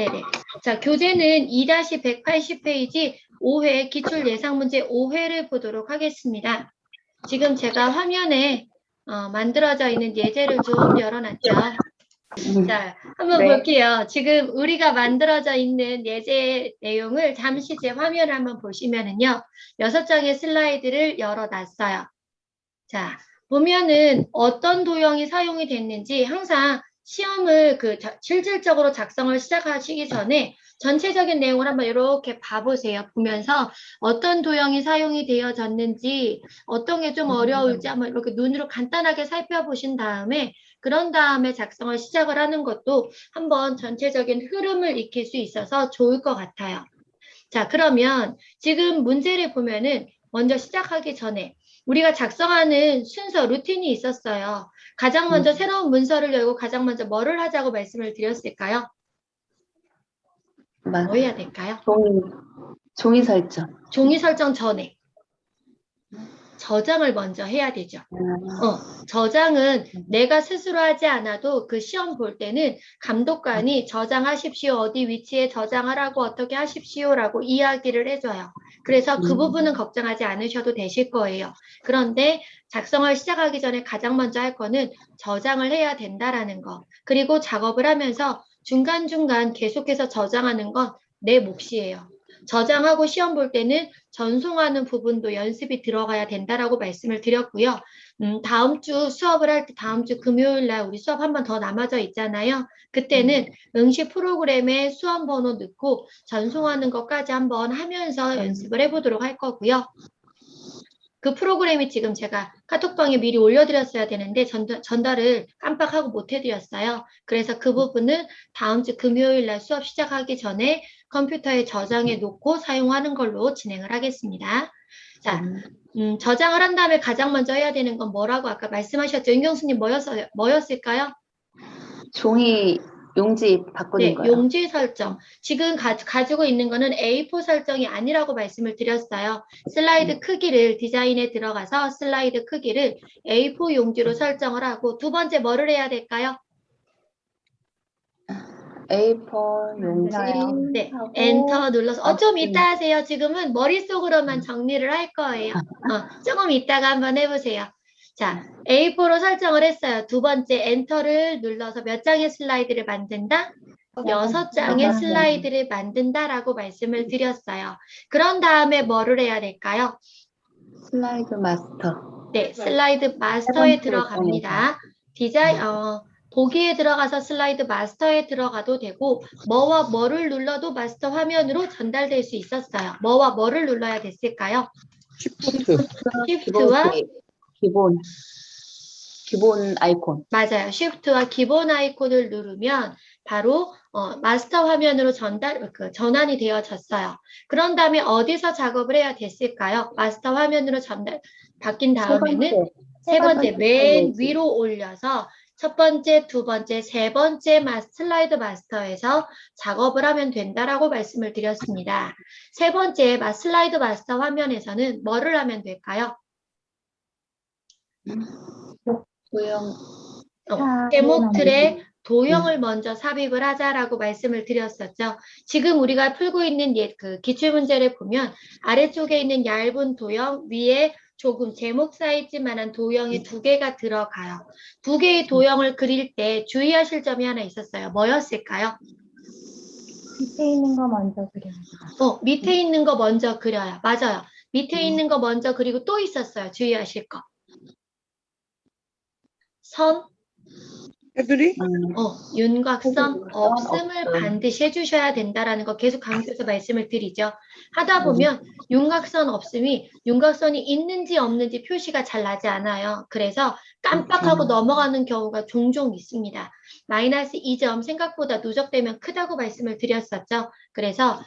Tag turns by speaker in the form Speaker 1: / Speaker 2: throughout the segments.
Speaker 1: 네네. 자, 교재는 2-180페이지 5회 기출예상문제 5회를 보도록 하겠습니다. 지금 제가 화면에 만들어져 있는 예제를 좀 열어놨죠. 자, 한번
Speaker 2: 네.
Speaker 1: 볼게요. 지금 우리가 만들어져 있는 예제 내용을 잠시 제 화면을 한번 보시면은요. 6장의 슬라이드를 열어놨어요. 자, 보면은 어떤 도형이 사용이 됐는지 항상 시험을 실질적으로 작성을 시작하시기 전에 전체적인 내용을 한번 이렇게 봐보세요. 보면서 어떤 도형이 사용이 되어졌는지, 어떤 게 좀 어려울지 한번 이렇게 눈으로 간단하게 살펴보신 다음에, 그런 다음에 작성을 시작을 하는 것도 한번 전체적인 흐름을 익힐 수 있어서 좋을 것 같아요. 자, 그러면 지금 문제를 보면은 먼저 시작하기 전에 우리가 작성하는 순서, 루틴이 있었어요. 가장 먼저 새로운 문서를 열고 가장 먼저 뭐를 하자고 말씀을 드렸을까요? 뭐 해야 될까요?
Speaker 2: 종이 설정.
Speaker 1: 종이 설정 전에 저장을 먼저 해야 되죠. 저장은 내가 스스로 하지 않아도 그 시험 볼 때는 감독관이 저장하십시오. 어디 위치에 저장하라고 어떻게 하십시오라고 이야기를 해줘요. 그래서 그 부분은 걱정하지 않으셔도 되실 거예요. 그런데 작성을 시작하기 전에 가장 먼저 할 거는 저장을 해야 된다라는 거. 그리고 작업을 하면서 중간중간 계속해서 저장하는 건 내 몫이에요. 저장하고 시험 볼 때는 전송하는 부분도 연습이 들어가야 된다라고 말씀을 드렸고요. 다음 주 수업을 할 때 다음 주 금요일 날 우리 수업 한 번 더 남아져 있잖아요. 그때는 응시 프로그램에 수험 번호 넣고 전송하는 것까지 한번 하면서 연습을 해보도록 할 거고요. 그 프로그램이 지금 제가 카톡방에 미리 올려드렸어야 되는데 전달을 깜빡하고 못 해드렸어요. 그래서 그 부분은 다음 주 금요일 날 수업 시작하기 전에 컴퓨터에 저장해 놓고 사용하는 걸로 진행을 하겠습니다. 자, 저장을 한 다음에 가장 먼저 해야 되는 건 뭐라고 아까 말씀하셨죠? 윤경수님 뭐였을까요?
Speaker 2: 종이 용지 바꾸는
Speaker 1: 네,
Speaker 2: 거요.
Speaker 1: 용지 설정. 지금 가지고 있는 거는 A4 설정이 아니라고 말씀을 드렸어요. 슬라이드 크기를 디자인에 들어가서 슬라이드 크기를 A4 용지로 설정을 하고 두 번째 뭐를 해야 될까요?
Speaker 2: A4 용지.
Speaker 1: 네,
Speaker 2: 하고
Speaker 1: 엔터 눌러서 좀 이따
Speaker 2: 없애는
Speaker 1: 하세요. 지금은 머릿속으로만 정리를 할 거예요. 조금 이따가 한번 해보세요. 자, A4로 설정을 했어요. 두 번째 엔터를 눌러서 몇 장의 슬라이드를 만든다? 6장의 슬라이드를 만든다라고 말씀을 드렸어요. 그런 다음에 뭐를 해야 될까요?
Speaker 2: 슬라이드 마스터.
Speaker 1: 네, 슬라이드 마스터에 들어갑니다. 보기에 들어가서 슬라이드 마스터에 들어가도 되고 뭐와 뭐를 눌러도 마스터 화면으로 전달될 수 있었어요. 뭐와 뭐를 눌러야 됐을까요? Shift와
Speaker 2: 기본 아이콘.
Speaker 1: 맞아요. Shift와 기본 아이콘을 누르면 바로 마스터 화면으로 전환이 되어졌어요. 그런 다음에 어디서 작업을 해야 됐을까요? 마스터 화면으로 바뀐 다음에는 세 번째 맨 위로 올려서 첫 번째, 두 번째, 세 번째 슬라이드 마스터에서 작업을 하면 된다라고 말씀을 드렸습니다. 세 번째 슬라이드 마스터 화면에서는 뭐를 하면 될까요?
Speaker 2: 도형.
Speaker 1: 제목 틀에 도형을 먼저 삽입을 하자라고 말씀을 드렸었죠. 지금 우리가 풀고 있는 기출문제를 보면 아래쪽에 있는 얇은 도형, 위에 조금 제목 사이즈만한 도형이 2개가 들어가요. 2개의 도형을 그릴 때 주의하실 점이 하나 있었어요. 뭐였을까요?
Speaker 3: 밑에 있는 거 먼저 그려요.
Speaker 1: 밑에 있는 거 먼저 그려요. 맞아요. 밑에 있는 거 먼저 그리고 또 있었어요. 주의하실 거. 선, 윤곽선 없음을 반드시 해주셔야 된다라는 거 계속 강조해서 말씀을 드리죠. 하다 보면 윤곽선이 있는지 없는지 표시가 잘 나지 않아요. 그래서 깜빡하고 넘어가는 경우가 종종 있습니다. 마이너스 2점 생각보다 누적되면 크다고 말씀을 드렸었죠. 그래서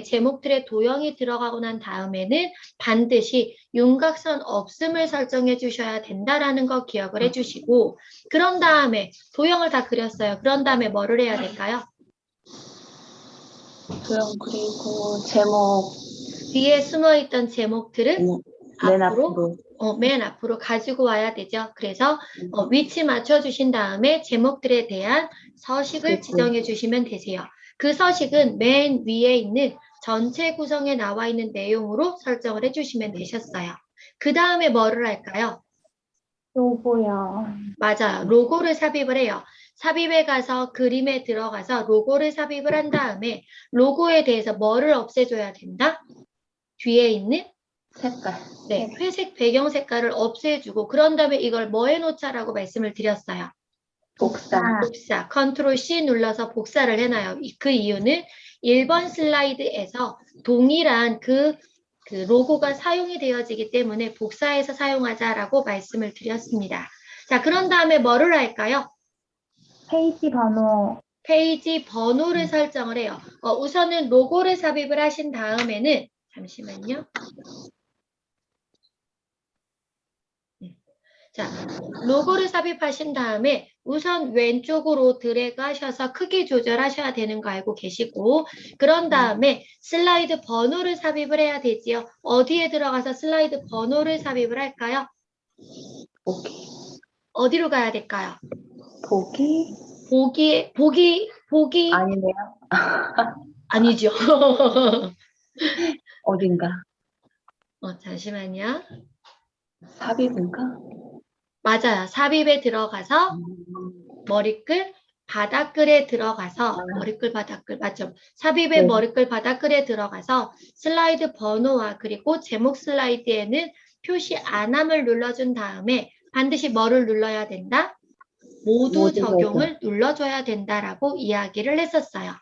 Speaker 1: 제목 틀에 도형이 들어가고 난 다음에는 반드시 윤곽선 없음을 설정해 주셔야 된다라는 거 기억을 해주시고 그런 다음에 도형을 다 그렸어요. 그런 다음에 뭐를 해야 될까요?
Speaker 2: 도형 그리고 제목.
Speaker 1: 뒤에 숨어있던 제목들은 맨 앞으로 가지고 와야 되죠. 그래서 위치 맞춰주신 다음에 제목들에 대한 서식을 지정해 주시면 되세요. 그 서식은 맨 위에 있는 전체 구성에 나와 있는 내용으로 설정을 해주시면 되셨어요. 그 다음에 뭐를 할까요?
Speaker 3: 로고요.
Speaker 1: 맞아요. 로고를 삽입을 해요. 삽입에 가서 그림에 들어가서 로고를 삽입을 한 다음에 로고에 대해서 뭐를 없애줘야 된다? 뒤에 있는
Speaker 2: 색깔.
Speaker 1: 네, 회색 배경 색깔을 없애주고 그런 다음에 이걸 뭐 해놓자라고 말씀을 드렸어요.
Speaker 2: 복사.
Speaker 1: 복사, 컨트롤 C 눌러서 복사를 해놔요. 그 이유는 1번 슬라이드에서 동일한 그 로고가 사용이 되어지기 때문에 복사해서 사용하자라고 말씀을 드렸습니다. 자, 그런 다음에 뭐를 할까요?
Speaker 3: 페이지 번호.
Speaker 1: 페이지 번호를 설정을 해요. 우선은 로고를 삽입을 하신 다음에는 잠시만요. 자, 로고를 삽입하신 다음에 우선 왼쪽으로 드래그 하셔서 크기 조절하셔야 되는 거 알고 계시고 그런 다음에 슬라이드 번호를 삽입을 해야 되지요. 어디에 들어가서 슬라이드 번호를 삽입을 할까요?
Speaker 2: 보기.
Speaker 1: 어디로 가야 될까요?
Speaker 2: 보기.
Speaker 1: 보기
Speaker 2: 아니네요.
Speaker 1: 아니죠.
Speaker 2: 어딘가.
Speaker 1: 잠시만요.
Speaker 2: 삽입인가?
Speaker 1: 맞아요. 삽입에 들어가서 머리글 바닥글에 들어가서 머리글 바닥글 맞죠? 삽입의
Speaker 2: 네.
Speaker 1: 머리글 바닥글에 들어가서 슬라이드 번호와 그리고 제목 슬라이드에는 표시 안함을 눌러준 다음에 반드시 뭐를 눌러야 된다? 모두 적용을 눌러줘야 된다라고 이야기를 했었어요.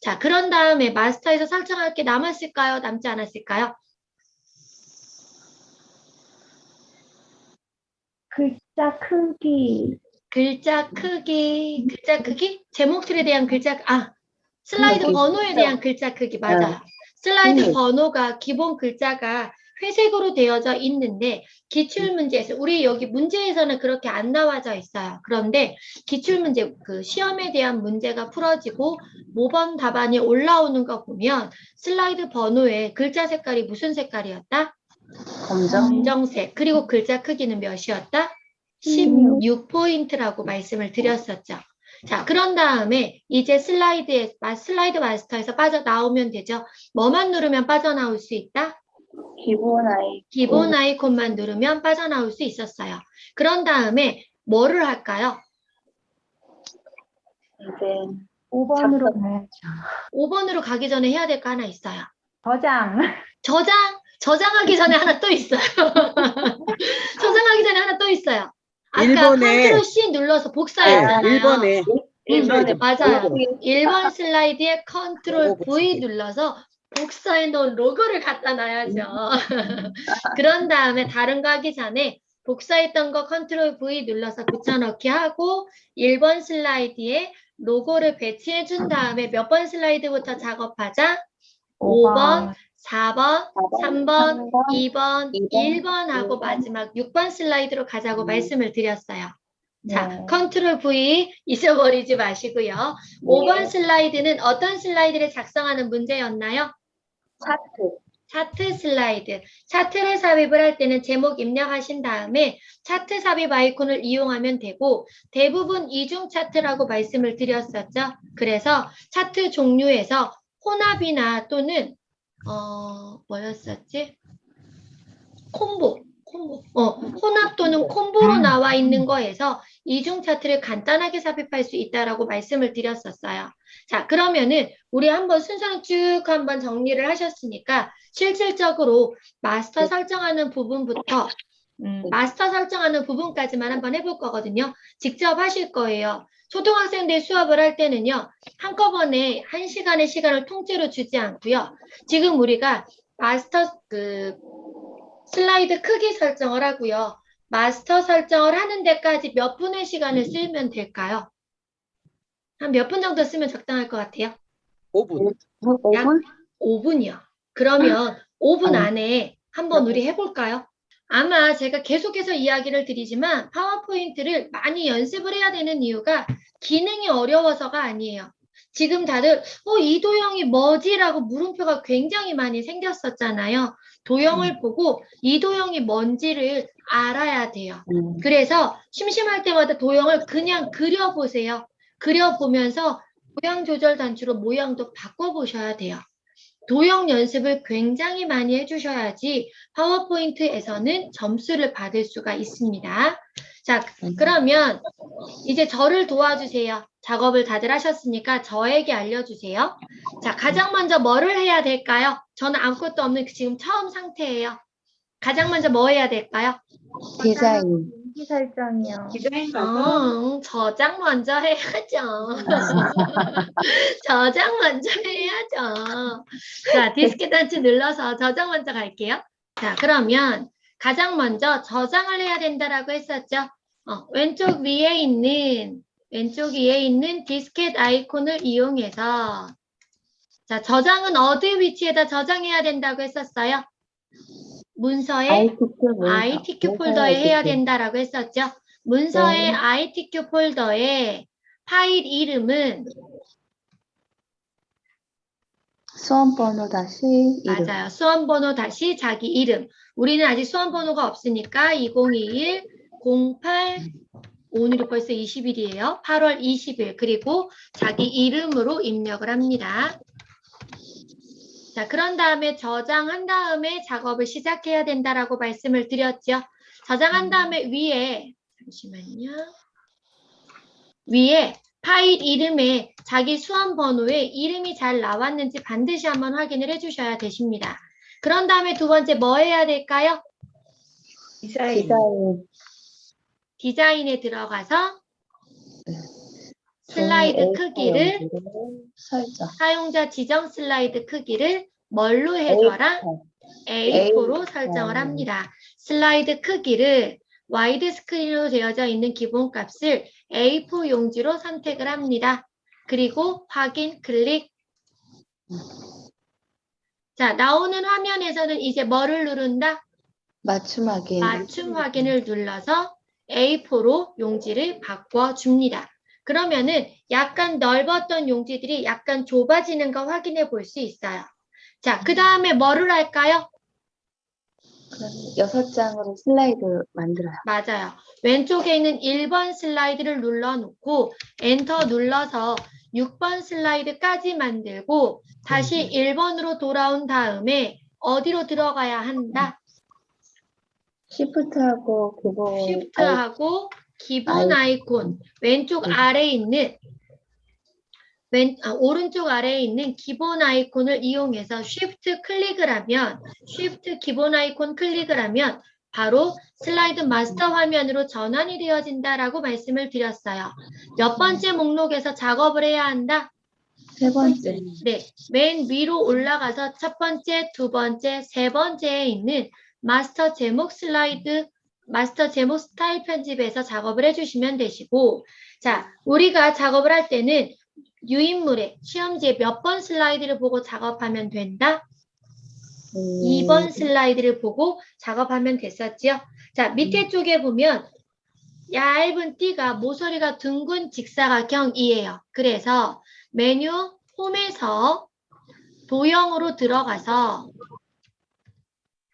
Speaker 1: 자, 그런 다음에 마스터에서 설정할 게 남았을까요? 남지 않았을까요?
Speaker 3: 글자 크기.
Speaker 1: 글자 크기, 제목 틀에 대한 슬라이드 번호에 대한 글자 크기, 맞아요. 슬라이드 번호가 기본 글자가 회색으로 되어져 있는데 기출문제에서 우리 여기 문제에서는 그렇게 안 나와져 있어요. 그런데 기출문제 그 시험에 대한 문제가 풀어지고 모범 답안이 올라오는 거 보면 슬라이드 번호에 글자 색깔이 무슨 색깔이었다? 검정색. 그리고 글자 크기는 몇이었다? 16포인트라고 말씀을 드렸었죠. 자, 그런 다음에 이제 슬라이드 마스터에서 빠져나오면 되죠. 뭐만 누르면 빠져나올 수 있다? 기본 아이콘만 누르면 빠져나올 수 있었어요. 그런 다음에 뭐를 할까요?
Speaker 2: 이제
Speaker 3: 5번으로 가야죠.
Speaker 1: 5번으로 가기 전에 해야 될 거 하나 있어요. 저장하기 전에 하나 또 있어요. 저장하기 전에 하나 또 있어요. 아까
Speaker 4: 1번에
Speaker 1: 컨트롤 C 눌러서 복사했잖아요.
Speaker 4: 1번에
Speaker 1: 맞아요. 1번 슬라이드에 컨트롤 V 눌러서 복사해 놓은 로고를 갖다 놔야죠. 그런 다음에 다른 거 하기 전에 복사했던 거 컨트롤 V 눌러서 붙여넣기 하고 1번 슬라이드에 로고를 배치해 준 다음에 몇 번 슬라이드부터 작업하자? 5번, 4번, 3번, 2번, 1번 하고 마지막 6번 슬라이드로 가자고 말씀을 드렸어요. 자, 컨트롤 V 잊어버리지 마시고요. 5번 슬라이드는 어떤 슬라이드를 작성하는 문제였나요? 차트 슬라이드. 차트를 삽입을 할 때는 제목 입력하신 다음에 차트 삽입 아이콘을 이용하면 되고 대부분 이중 차트라고 말씀을 드렸었죠. 그래서 차트 종류에서 혼합이나 또는 뭐였었지? 콤보. 혼합 또는 콤보로 나와 있는 거에서 이중 차트를 간단하게 삽입할 수 있다라고 말씀을 드렸었어요. 자, 그러면은 우리 한번 순서를 쭉 한번 정리를 하셨으니까 실질적으로 마스터 설정하는 부분부터 마스터 설정하는 부분까지만 한번 해볼 거거든요. 직접 하실 거예요. 초등학생들 수업을 할 때는요. 한꺼번에 1시간의 시간을 통째로 주지 않고요. 지금 우리가 마스터 슬라이드 크기 설정을 하고요. 마스터 설정을 하는 데까지 몇 분의 시간을 쓰면 될까요? 한 몇 분 정도 쓰면 적당할 것 같아요?
Speaker 4: 5분.
Speaker 1: 약 5분이요. 그러면 5분 안에 한번 우리 해볼까요? 아마 제가 계속해서 이야기를 드리지만 파워포인트를 많이 연습을 해야 되는 이유가 기능이 어려워서가 아니에요. 지금 다들 이 도형이 뭐지라고 물음표가 굉장히 많이 생겼었잖아요. 도형을 보고 이 도형이 뭔지를 알아야 돼요. 그래서 심심할 때마다 도형을 그냥 그려보세요. 그려보면서 모양 조절 단추로 모양도 바꿔보셔야 돼요. 도형 연습을 굉장히 많이 해주셔야지 파워포인트에서는 점수를 받을 수가 있습니다. 자, 그러면 이제 저를 도와주세요. 작업을 다들 하셨으니까 저에게 알려주세요. 자, 가장 먼저 뭐를 해야 될까요? 저는 아무것도 없는 지금 처음 상태예요. 가장 먼저 뭐 해야 될까요?
Speaker 2: 디자인.
Speaker 3: 인기 설정이요.
Speaker 4: 디자인 가서
Speaker 1: 저장 먼저 해야죠. 저장 먼저 해야죠. 자, 디스켓 단추 눌러서 저장 먼저 갈게요. 자, 그러면 가장 먼저 저장을 해야 된다라고 했었죠. 왼쪽 위에 있는 디스켓 아이콘을 이용해서 자, 저장은 어디 위치에다 저장해야 된다고 했었어요? 문서에 ITQ 폴더에 해야 된다라고 했었죠. 문서의
Speaker 2: 네.
Speaker 1: ITQ 폴더에 파일 이름은
Speaker 2: 수험번호 다시 이름.
Speaker 1: 맞아요. 수험번호 다시 자기 이름. 우리는 아직 수험번호가 없으니까 2021 08 오늘이 벌써 20일이에요. 8월 20일 그리고 자기 이름으로 입력을 합니다. 자, 그런 다음에 저장한 다음에 작업을 시작해야 된다라고 말씀을 드렸죠. 저장한 다음에 위에 잠시만요. 위에 파일 이름에 자기 수험 번호에 이름이 잘 나왔는지 반드시 한번 확인을 해주셔야 되십니다. 그런 다음에 두 번째 뭐 해야 될까요?
Speaker 4: 디자인.
Speaker 1: 디자인에 들어가서 슬라이드 크기를
Speaker 2: 설정.
Speaker 1: 사용자 지정 슬라이드 크기를 뭘로 해줘라? A4로 설정을 합니다. 슬라이드 크기를 와이드 스크린으로 되어져 있는 기본값을 A4 용지로 선택을 합니다. 그리고 확인 클릭. 자, 나오는 화면에서는 이제 뭐를 누른다?
Speaker 2: 맞춤 확인.
Speaker 1: 맞춤 확인을 눌러서 A4로 용지를 바꿔줍니다. 그러면은 약간 넓었던 용지들이 약간 좁아지는 거 확인해 볼 수 있어요. 자, 그 다음에 뭐를 할까요?
Speaker 2: 그럼 6장으로 슬라이드 만들어요.
Speaker 1: 맞아요. 왼쪽에 있는 1번 슬라이드를 눌러놓고 엔터 눌러서 6번 슬라이드까지 만들고 다시 1번으로 돌아온 다음에 어디로 들어가야 한다?
Speaker 2: 시프트하고 그거
Speaker 1: 쉬프트하고 기본 아이콘 왼쪽 아래에 있는 오른쪽 아래에 있는 기본 아이콘을 이용해서 쉬프트 클릭을 하면 쉬프트 기본 아이콘 클릭을 하면 바로 슬라이드 마스터 화면으로 전환이 되어진다라고 말씀을 드렸어요. 몇 번째 목록에서 작업을 해야 한다?
Speaker 2: 3번째.
Speaker 1: 네, 맨 위로 올라가서 첫 번째, 두 번째, 세 번째에 있는 마스터 제목 슬라이드, 마스터 제목 스타일 편집에서 작업을 해주시면 되시고, 자, 우리가 작업을 할 때는 유인물에 시험지에 몇 번 슬라이드를 보고 작업하면 된다? 2번 슬라이드를 보고 작업하면 됐었지요? 자, 밑에 쪽에 보면 얇은 띠가 모서리가 둥근 직사각형이에요. 그래서 메뉴 홈에서 도형으로 들어가서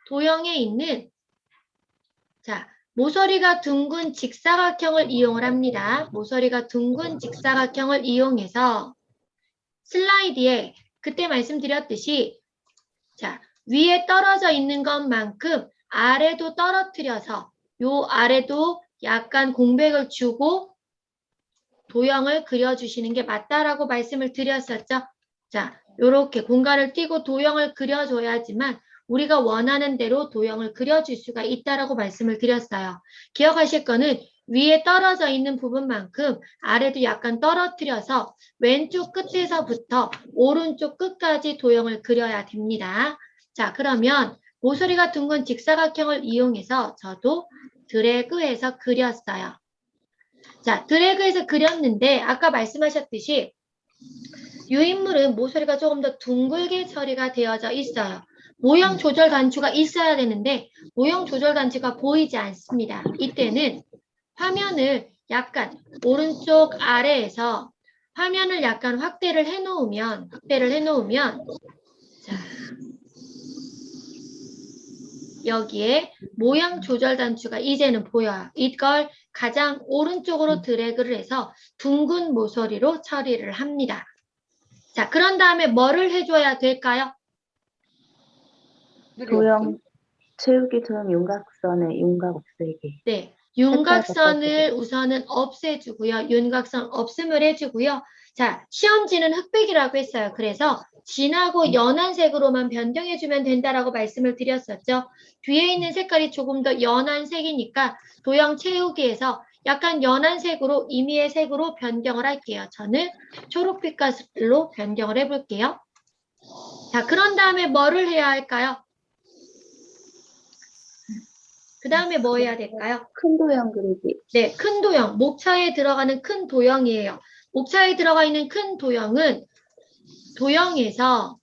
Speaker 1: 도형에 있는 자, 모서리가 둥근 직사각형을 이용을 합니다. 모서리가 둥근 직사각형을 이용해서 슬라이드에 그때 말씀드렸듯이 자, 위에 떨어져 있는 것만큼 아래도 떨어뜨려서 요 아래도 약간 공백을 주고 도형을 그려주시는 게 맞다라고 말씀을 드렸었죠. 자, 요렇게 공간을 띄고 도형을 그려줘야지만 우리가 원하는 대로 도형을 그려줄 수가 있다라고 말씀을 드렸어요. 기억하실 거는 위에 떨어져 있는 부분만큼 아래도 약간 떨어뜨려서 왼쪽 끝에서부터 오른쪽 끝까지 도형을 그려야 됩니다. 자, 그러면 모서리가 둥근 직사각형을 이용해서 저도 드래그해서 그렸어요. 자, 드래그해서 그렸는데 아까 말씀하셨듯이 유인물은 모서리가 조금 더 둥글게 처리가 되어져 있어요. 모형 조절 단추가 있어야 되는데 모형 조절 단추가 보이지 않습니다. 이때는 화면을 약간 오른쪽 아래에서 화면을 약간 확대를 해놓으면 자, 여기에 모양 조절 단추가 이제는 보여요. 이걸 가장 오른쪽으로 드래그를 해서 둥근 모서리로 처리를 합니다. 자, 그런 다음에 뭐를 해줘야 될까요?
Speaker 2: 도형 채우기 도형 윤곽선의 윤곽 없애기.
Speaker 1: 네.
Speaker 2: 색깔
Speaker 1: 윤곽선을 우선은 없애주고요. 윤곽선 없음을 해주고요. 자, 시험지는 흑백이라고 했어요. 그래서 진하고 연한 색으로만 변경해주면 된다라고 말씀을 드렸었죠. 뒤에 있는 색깔이 조금 더 연한 색이니까 도형 채우기에서 약간 연한 색으로 임의의 색으로 변경을 할게요. 저는 초록빛깔로 변경을 해볼게요. 자, 그런 다음에 뭐를 해야 할까요? 그 다음에 뭐 해야 될까요?
Speaker 2: 큰 도형 그리기.
Speaker 1: 네, 큰 도형. 목차에 들어가는 큰 도형이에요. 목차에 들어가 있는 큰 도형은 도형에서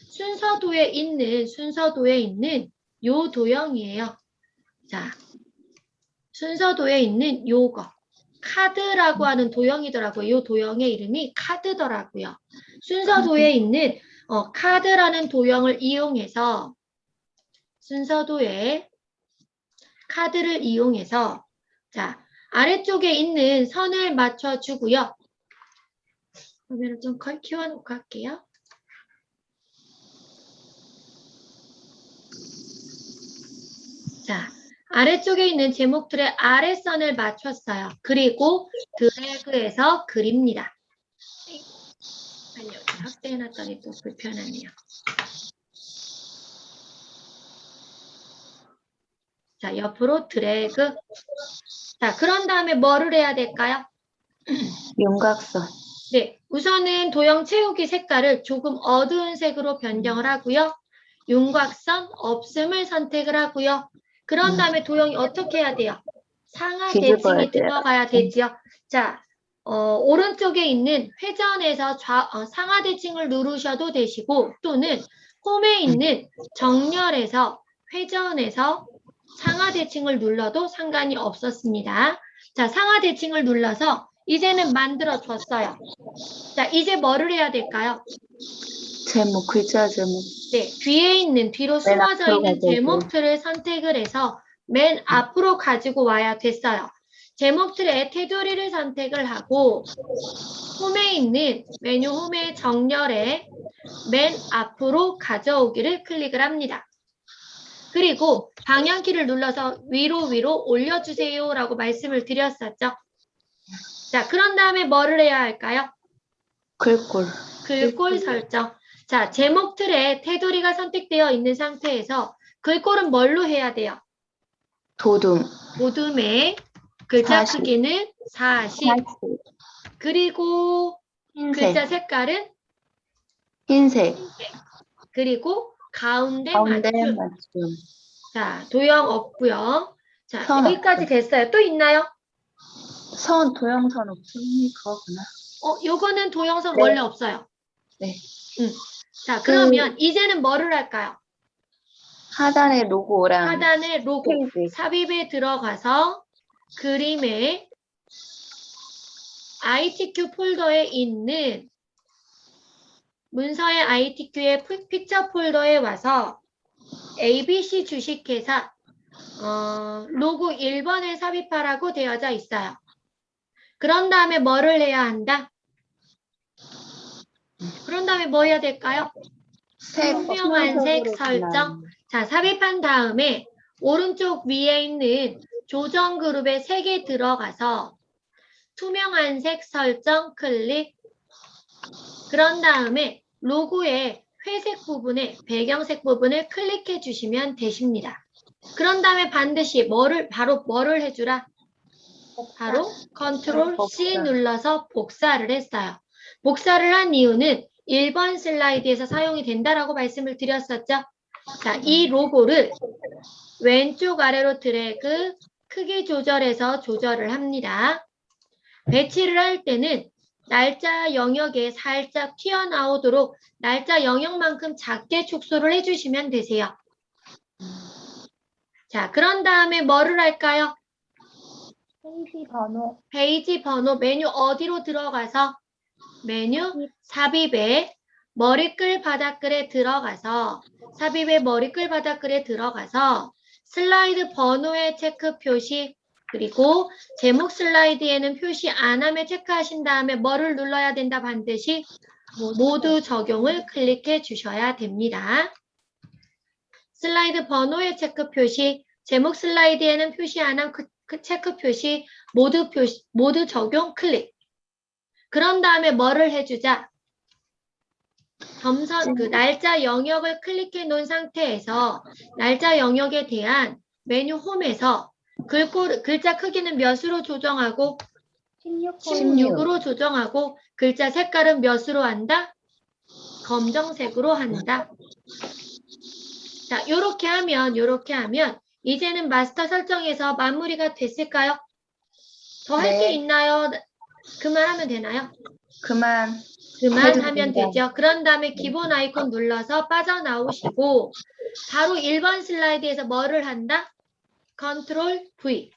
Speaker 1: 순서도에 있는 요 도형이에요. 자, 순서도에 있는 요거. 카드라고 하는 도형이더라고요. 요 도형의 이름이 카드더라고요. 순서도에 있는 카드라는 도형을 이용해서 순서도에 카드를 이용해서 자, 아래쪽에 있는 선을 맞춰주고요. 화면을 좀 키워놓고 할게요. 자, 아래쪽에 있는 제목들의 아래선을 맞췄어요. 그리고 드래그해서 그립니다. 여기 확대해놨더니 또 불편하네요. 자, 옆으로 드래그. 자, 그런 다음에 뭐를 해야 될까요?
Speaker 2: 윤곽선.
Speaker 1: 네, 우선은 도형 채우기 색깔을 조금 어두운 색으로 변경을 하고요. 윤곽선 없음을 선택을 하고요. 그런 다음에 도형이 어떻게 해야 돼요? 상하
Speaker 2: 뒤집어야
Speaker 1: 대칭이
Speaker 2: 돼요.
Speaker 1: 들어가야 되지요. 자, 오른쪽에 있는 회전에서 상하 대칭을 누르셔도 되시고 또는 홈에 있는 정렬에서 회전에서 상하 대칭을 눌러도 상관이 없었습니다. 자, 상하 대칭을 눌러서 이제는 만들어줬어요. 자, 이제 뭐를 해야 될까요?
Speaker 2: 제목, 글자 제목.
Speaker 1: 네, 뒤에 있는, 뒤로 숨어져
Speaker 2: 앞으로
Speaker 1: 있는
Speaker 2: 가져오고.
Speaker 1: 제목틀을 선택을 해서 맨 앞으로 가지고 와야 됐어요. 제목틀의 테두리를 선택을 하고 홈에 있는 메뉴 홈의 정렬에 맨 앞으로 가져오기를 클릭을 합니다. 그리고 방향키를 눌러서 위로 올려주세요 라고 말씀을 드렸었죠. 자, 그런 다음에 뭐를 해야 할까요?
Speaker 2: 글꼴.
Speaker 1: 글꼴 설정. 자, 제목 틀에 테두리가 선택되어 있는 상태에서 글꼴은 뭘로 해야 돼요?
Speaker 2: 도둠.
Speaker 1: 도둠의 글자
Speaker 2: 40.
Speaker 1: 크기는 40. 그리고 글자
Speaker 2: 흰색.
Speaker 1: 색깔은
Speaker 2: 흰색.
Speaker 1: 그리고 가운데
Speaker 2: 가운데
Speaker 1: 맞춤.
Speaker 2: 맞춤.
Speaker 1: 자, 도형 없고요. 자,
Speaker 2: 선
Speaker 1: 여기까지 됐어요. 또 있나요?
Speaker 2: 선, 도형선 없음이 그거구나.
Speaker 1: 요거는 도형선
Speaker 2: 네.
Speaker 1: 원래 없어요.
Speaker 2: 네.
Speaker 1: 자, 그러면 이제는 뭐를 할까요?
Speaker 2: 하단에 로고랑
Speaker 1: 하단에 로고,
Speaker 2: 페이지.
Speaker 1: 삽입에 들어가서 그림의 ITQ 폴더에 있는 문서의 ITQ의 픽처 폴더에 와서 ABC 주식회사 로고 1번을 삽입하라고 되어져 있어요. 그런 다음에 뭐를 해야 한다? 그런 다음에 뭐 해야 될까요? 투명한 색 설정. 자, 삽입한 다음에 오른쪽 위에 있는 조정 그룹의 색에 들어가서 투명한 색 설정 클릭. 그런 다음에 로고의 회색 부분에 배경색 부분을 클릭해 주시면 되십니다. 그런 다음에 반드시 바로 뭐를 해주라? 바로 컨트롤 C 눌러서 복사를 했어요. 복사를 한 이유는 1번 슬라이드에서 사용이 된다라고 말씀을 드렸었죠. 자, 이 로고를 왼쪽 아래로 드래그 크기 조절해서 조절을 합니다. 배치를 할 때는 날짜 영역에 살짝 튀어나오도록 날짜 영역만큼 작게 축소를 해주시면 되세요. 자, 그런 다음에 뭐를 할까요? 페이지 번호 메뉴 어디로 들어가서 메뉴 삽입에 머리글 바닥글에 들어가서 삽입의 머리글 바닥글에 들어가서 슬라이드 번호의 체크 표시 그리고 제목 슬라이드에는 표시 안 하면 체크하신 다음에 뭐를 눌러야 된다 반드시 모두 적용을 클릭해 주셔야 됩니다. 슬라이드 번호의 체크 표시, 제목 슬라이드에는 표시 안 한 그 체크 표시, 모두 적용 클릭. 그런 다음에 뭐를 해주자? 그 날짜 영역을 클릭해 놓은 상태에서 날짜 영역에 대한 메뉴 홈에서 글자 크기는 몇으로 조정하고 16으로 조정하고 글자 색깔은 몇으로 한다? 검정색으로 한다. 자, 요렇게 하면 이제는 마스터 설정에서 마무리가 됐을까요? 더 할 게
Speaker 2: 네.
Speaker 1: 있나요? 그만하면 되나요?
Speaker 2: 해도
Speaker 1: 그만하면
Speaker 2: 된다.
Speaker 1: 되죠. 그런 다음에 기본 아이콘 눌러서 빠져나오시고 바로 1번 슬라이드에서 뭐를 한다? 컨트롤 V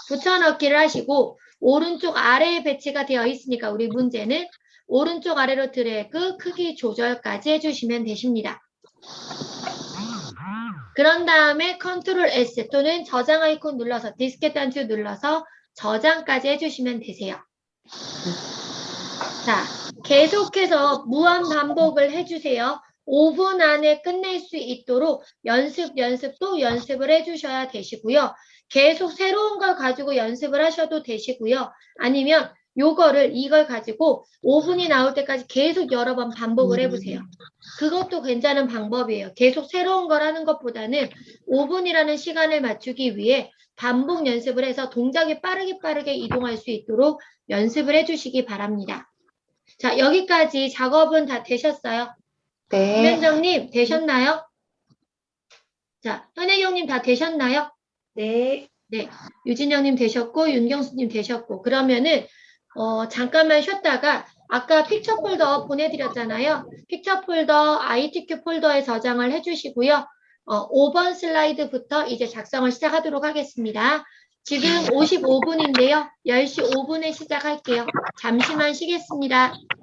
Speaker 1: 붙여넣기를 하시고 오른쪽 아래에 배치가 되어 있으니까 우리 문제는 오른쪽 아래로 드래그 크기 조절까지 해주시면 되십니다. 그런 다음에 컨트롤 S 또는 저장 아이콘 눌러서 디스켓 단추 눌러서 저장까지 해주시면 되세요. 자, 계속해서 무한 반복을 해주세요. 5분 안에 끝낼 수 있도록 연습 또 연습을 해주셔야 되시고요. 계속 새로운 걸 가지고 연습을 하셔도 되시고요. 아니면 이걸 가지고 5분이 나올 때까지 계속 여러 번 반복을 해보세요. 그것도 괜찮은 방법이에요. 계속 새로운 걸 하는 것보다는 5분이라는 시간을 맞추기 위해 반복 연습을 해서 동작이 빠르게 이동할 수 있도록 연습을 해주시기 바랍니다. 자, 여기까지 작업은 다 되셨어요?
Speaker 2: 네.
Speaker 1: 김현정님 되셨나요? 자, 현혜경님 다 되셨나요?
Speaker 4: 네.
Speaker 1: 네, 유진영님 되셨고 윤경수님 되셨고 그러면은 잠깐만 쉬었다가 아까 픽처 폴더 보내드렸잖아요. 픽처 폴더 ITQ 폴더에 저장을 해주시고요. 5번 슬라이드부터 이제 작성을 시작하도록 하겠습니다. 지금 55분인데요. 10시 5분에 시작할게요. 잠시만 쉬겠습니다.